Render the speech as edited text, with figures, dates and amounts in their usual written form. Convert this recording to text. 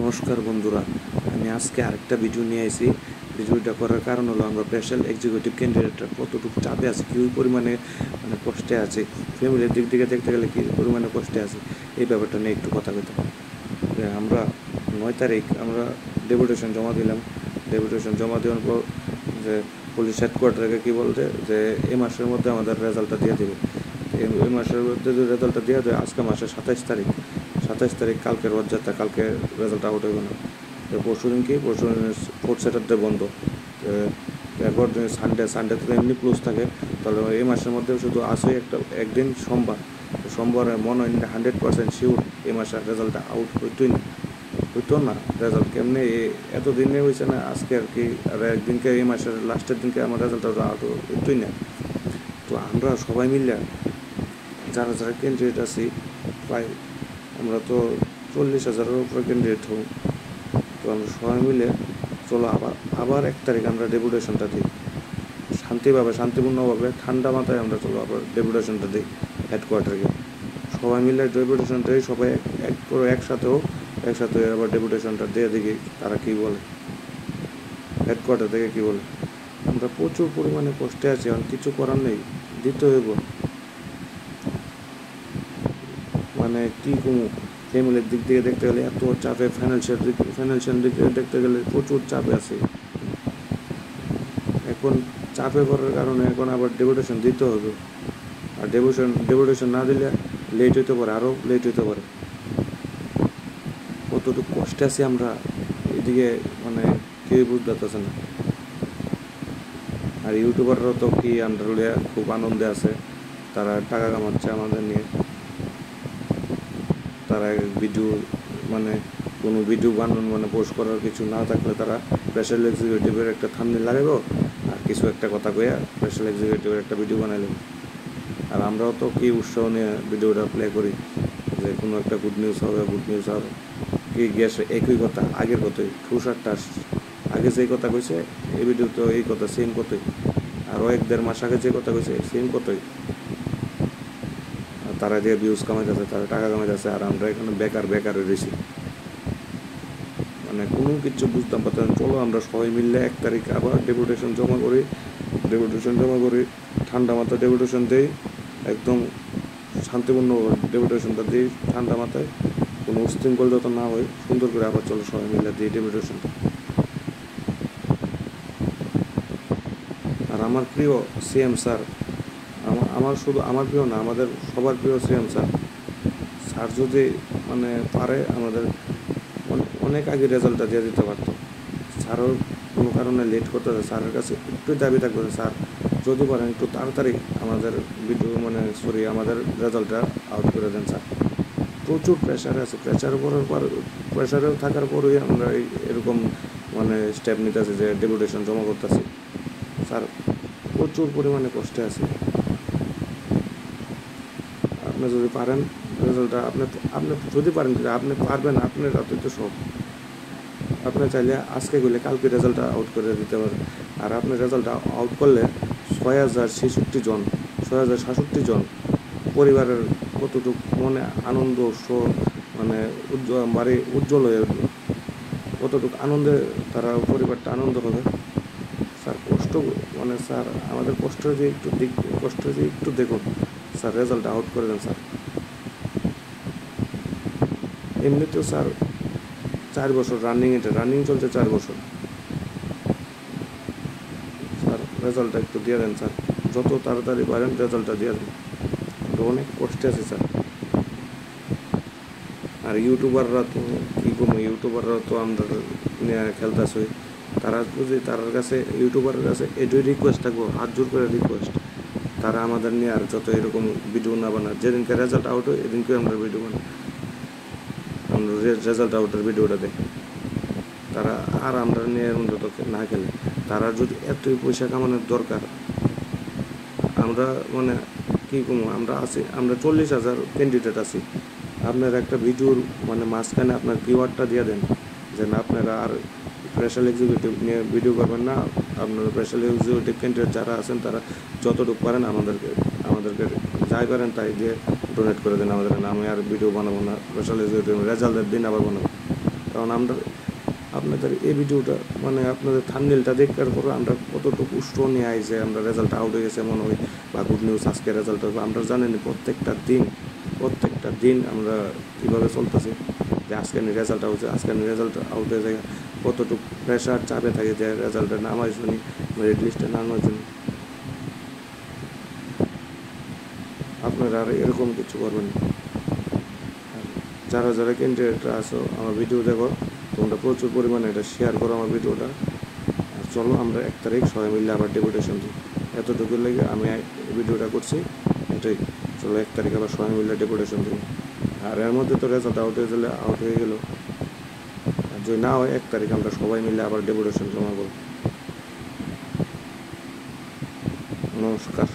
নমস্কার বন্ধুরা, আমি আজকে আরেকটা ভিডিও নিয়ে এসেছি। ভিডিওটা করার কারণ হলো আমরা স্পেশাল এক্সিকিউটিভ ক্যান্ডিডেটরা কতটুকু চাপে আছে, কী পরিমাণে কষ্টে আছে, ফ্যামিলির দিক থেকে দেখতে গেলে কী পরিমাণে কষ্টে আছে, এই ব্যাপারটা নিয়ে একটু কথা বলতে হবে। আমরা 9 তারিখ আমরা ডেপুটেশন জমা দিলাম। ডেপুটেশন জমা দেওয়ার পর যে পুলিশ হেডকোয়ার্টারকে কী বলতে যে এই মাসের মধ্যে আমাদের রেজাল্টটা দিয়ে দেবে। এই মাসের মধ্যে যদি রেজাল্টটা দিয়ে দেয়, আজকে মাসের 27 তারিখ কালকের রথযাত্রা, কালকে রেজাল্ট আউট হইব না। পরশু দিন কি, পরশু দিন 4th স্যাটারডে বন্ধ। এরপর সানডে তো এমনি ক্লোজ থাকে। তাহলে এই মাসের মধ্যে শুধু আসে একদিন সোমবারে মনে হয় 100% শিওর এই মাসের রেজাল্টটা আউট হইতো না। রেজাল্ট কেমনে এতদিনে হয়েছে না, আজকে আর কি, আর একদিনকে এই মাসের লাস্টের দিনকে আমার রেজাল্টটা আউট হইতোই না। তো আমরা সবাই মিলে যারা যারা ক্যান্ডিডেট আছি, প্রায় আমরা তো 40,000-এর উপরে ক্যান্ডিডেট হব। তো আমরা সবাই মিলে চলো আবার 1 তারিখ আমরা ডেপুটেশনটা দিই, শান্তিপূর্ণভাবে ঠান্ডা মাথায় আমরা চলো আবার ডেপুটেশনটা দিই হেডকোয়ার্টারকে। সবাই মিলে ডেপুটেশনটা দিই, সবাই একসাথে আবার ডেপুটেশনটা দিয়ে দেখি তারা কী বলে, হেডকোয়ার্টার থেকে কী বলে। আমরা প্রচুর পরিমাণে কষ্টে আছি, এখন কিছু করার নেই, দিতে হইব। মানে কী কমু, ফ্যামিলির দিক থেকে দেখতে গেলে এত চাপে, ফাইন্যান্সিয়াল দিক থেকে দেখতে গেলে প্রচুর চাপে আছে। এখন চাপে পড়ার কারণে এখন আবার ডেপুটেশন দিতে হবে। আর ডেপুটেশন না দিলে লেট হইতে পারে, আরও লেট হইতে পারে। কতটুকু কষ্টে আছি আমরা, এদিকে কেউ বুঝতে পারতেছে না। আর ইউটিউবাররাও তো কি আমরা খুব আনন্দে আছে, তারা টাকা কামাচ্ছে আমাদের নিয়ে। তারা ভিডিও কোনো ভিডিও পোস্ট করার কিছু না থাকলে তারা স্পেশাল এক্সিকিউটিভের একটা থাম্বনেল লাগাবো আর কিছু একটা কথা কইয়া স্পেশাল এক্সিকিউটিভের একটা ভিডিও বানাইলাম। আর আমরাও তো কি উৎসাহ নিয়ে ভিডিওটা প্লে করি যে কোনো একটা গুড নিউজ হবে কি গ্যাস, একই কথা, আগের কথাই ঠুসারটা আগে যেই কথা কইছে এই ভিডিও তো এই কথা সেম কথাই, আরও 1-1.5 মাস আগে যে কথা কইছে সেম কথাই। তারা যে ভিউজ কামাইতেছে, তারা টাকা কামাইতেছে, আর আমরা এখানে বেকার হয়ে রয়েছি। কোনো কিছু বুঝতাম পারতাম। চলো আমরা সবাই মিললে 1 তারিখ আবার ডেপুটেশন জমা করি, ঠান্ডা মাথায় ডেপুটেশন দিই, একদম শান্তিপূর্ণ ডেপুটেশনটা দিই ঠান্ডা মাথায়, কোনো উশৃঙ্খল যত না হয়, সুন্দর করে আবার চলো সবাই মিলে দিই ডেপুটেশনটা। আর আমার প্রিয় সিএম স্যার, আমার শুধু আমার প্রিয় না, আমাদের সবার প্রিয় সিএম স্যার যদি পারে আমাদের অনেক আগে রেজাল্টটা দিয়ে দিতে পারতো। স্যারও কোনো কারণে লেট করতেছে, স্যারের কাছে একটু দাবি থাকবে, স্যার যদি পারেন একটু তাড়াতাড়ি আমাদের আমাদের রেজাল্টটা আউট করে দেন স্যার। প্রচুর প্রেশারে আছে, প্রেশারেও থাকার পরেই আমরা এরকম স্টেপ নিতেছি যে ডেপুটেশন জমা করতেছি। স্যার প্রচুর পরিমাণে কষ্টে আছে। আপনি যদি পারেন রেজাল্টটা, আপনি যদি পারেন, আপনি পারবেন, আপনার রাতে তো সব, আপনি চাইলে আজকে গেলে কালকে রেজাল্টটা আউট করে দিতে পারেন। আর আপনি রেজাল্টটা আউট করলে 6,066 জন পরিবারের কতটুকু আনন্দ উজ্জ্বল হয়ে উঠবে, কতটুকু আনন্দে তারা পরিবারটা আনন্দ হবে। স্যার স্যার আমাদের কষ্ট যে একটু দেখুন স্যার, রেজাল্টটা আউট করে দেন স্যার। এমনিতেও স্যার 4 বছর রানিং চলছে, 4 বছর। স্যার রেজাল্টটা একটু দিয়ে দেন স্যার, যত তাড়াতাড়ি পারেন রেজাল্টটা দিয়ে দেন। অনেক কষ্টে আছে স্যার। আর ইউটিউবাররা তো আমরা নিয়ে খেলতেছি। ইউটিউবারের কাছে এটাই রিকোয়েস্ট থাকবো, হাত জোর করে রিকোয়েস্ট, তারা আমাদের নিয়ে আর যত এরকম ভিডিও না বানায়। যেদিনকে রেজাল্ট আউট হয় এদিনকে আমরা ভিডিও বানাই, আমরা রেজাল্ট আউটের ভিডিওটা দেখি। তারা আর আমরা নিয়ে যত না খেলে, তারা যদি এতই পয়সা কামানোর দরকার, আমরা কী কমু, আমরা 40,000 ক্যান্ডিডেট আছি। আপনার একটা ভিডিওর মাঝখানে আপনার কিওয়ার্ডটা দিয়ে দেন যে না, আপনারা আর স্পেশাল এক্সিকিউটিভ নিয়ে ভিডিও করবেন না। আপনারা স্পেশাল এক্সিকিউটিভ ক্যান্ডিডেট যারা আছেন তারা যতটুকু পারেন আমাদেরকে যাই পারেন তাই দিয়ে ডোনেট করে দেন আমাদের। আমি আর ভিডিও বানাবো না, স্পেশাল এক্সিকিউটিভ রেজাল্টের দিন আবার বানাবো। কারণ আমরা আপনাদের এই ভিডিওটা মানে আপনাদের থাম্বনেলটা দেখার পরে আমরা কতটুকু উষ্ণ নিয়ে আইছে, আমরা রেজাল্ট আউট হয়ে গেছে মনে হয় বা গুড নিউজ আজকে রেজাল্ট হবে, আমরা জানেন প্রত্যেকটা দিন আমরা কীভাবে চলতেছি যে আজকে রেজাল্ট আউট হচ্ছে, আজকে রেজাল্ট আউট হয়ে যায় কতটুকু প্রেশার চাপে থাকে যে রেজাল্টে নামাই শুনি মেরিট লিস্টে নামার জন্য। আপনারা আর এরকম কিছু করবেন না। যারা যারা ক্যান্ডিডেটরা আছো আমার ভিডিও দেখো, তোমরা প্রচুর পরিমাণে এটা শেয়ার করো আমার ভিডিওটা। আর চলো আমরা 1 তারিখ সবাই মিলে আবার ডেপুটেশন দিই, এতটুকু লেগে আমি ভিডিওটা করছি এটাই। চলো 1 তারিখ আবার সবাই মিলে ডেপুটেশন দিই। আর এর মধ্যে তো রেজাল্ট আউট হয়ে গেল, আর যদি না হয় 1 তারিখ আমরা সবাই মিলে আবার ডেপুটেশন জমা করব। নমস্কার।